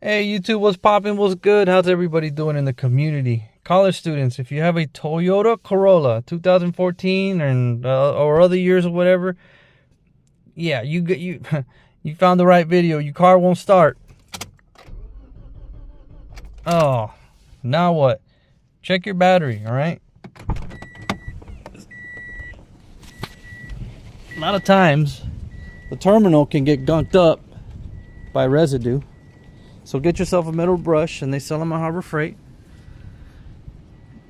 Hey YouTube, what's poppin'? What's good? How's everybody doing in the community? College students, if you have a Toyota Corolla 2014 or other years or whatever, yeah, you you found the right video. Your car won't start. Oh, now what? Check your battery, all right? A lot of times the terminal can get gunked up by residue. So get yourself a metal brush, and they sell them at Harbor Freight.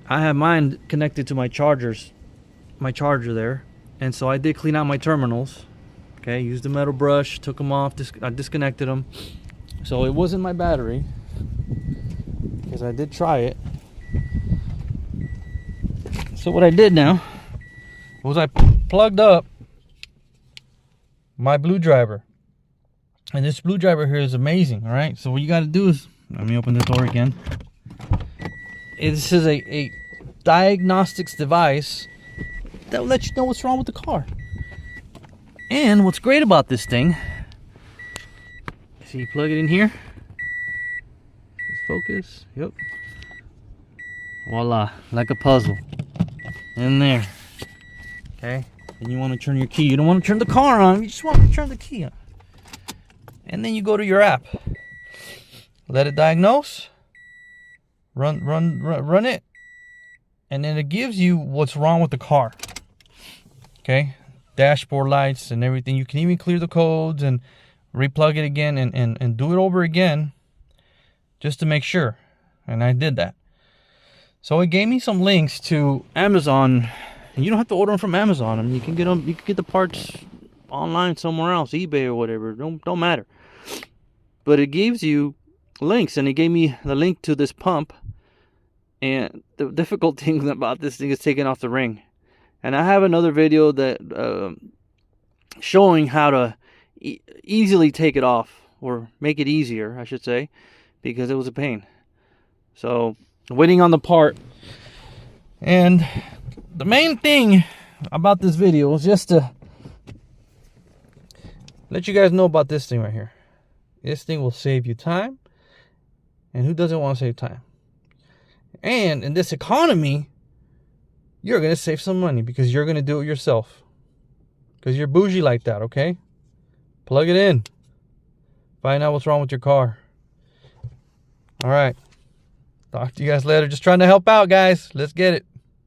I have mine connected to my charger there, and so I did clean out my terminals. Okay, used the metal brush, took them off, I disconnected them. So it wasn't my battery, because I did try it. So what I did now was I plugged up my Blue Driver. And this Blue Driver here is amazing, all right? So what you got to do is, let me open the door again. This is a diagnostics device that will let you know what's wrong with the car. And what's great about this thing, see, you plug it in here. Let's focus. Yep. Voila, like a puzzle. In there. Okay. And you want to turn your key. You don't want to turn the car on. You just want to turn the key on. And then you go to your app, let it diagnose, run it, and then it gives you what's wrong with the car. Okay, dashboard lights and everything. You can even clear the codes and replug it again and do it over again just to make sure. And I did that. So it gave me some links to Amazon, and you don't have to order them from Amazon. I mean, you can get them. You can get the parts online somewhere else, eBay or whatever. Don't matter. But it gives you links, and it gave me the link to this pump. And the difficult thing about this thing is taking off the ring. And I have another video that showing how to easily take it off, or make it easier, I should say, because it was a pain. So waiting on the part. And the main thing about this video is just to let you guys know about this thing right here. This thing will save you time. And who doesn't want to save time? And in this economy, you're going to save some money because you're going to do it yourself. Because you're bougie like that, okay? Plug it in. Find out what's wrong with your car. All right. Talk to you guys later. Just trying to help out, guys. Let's get it.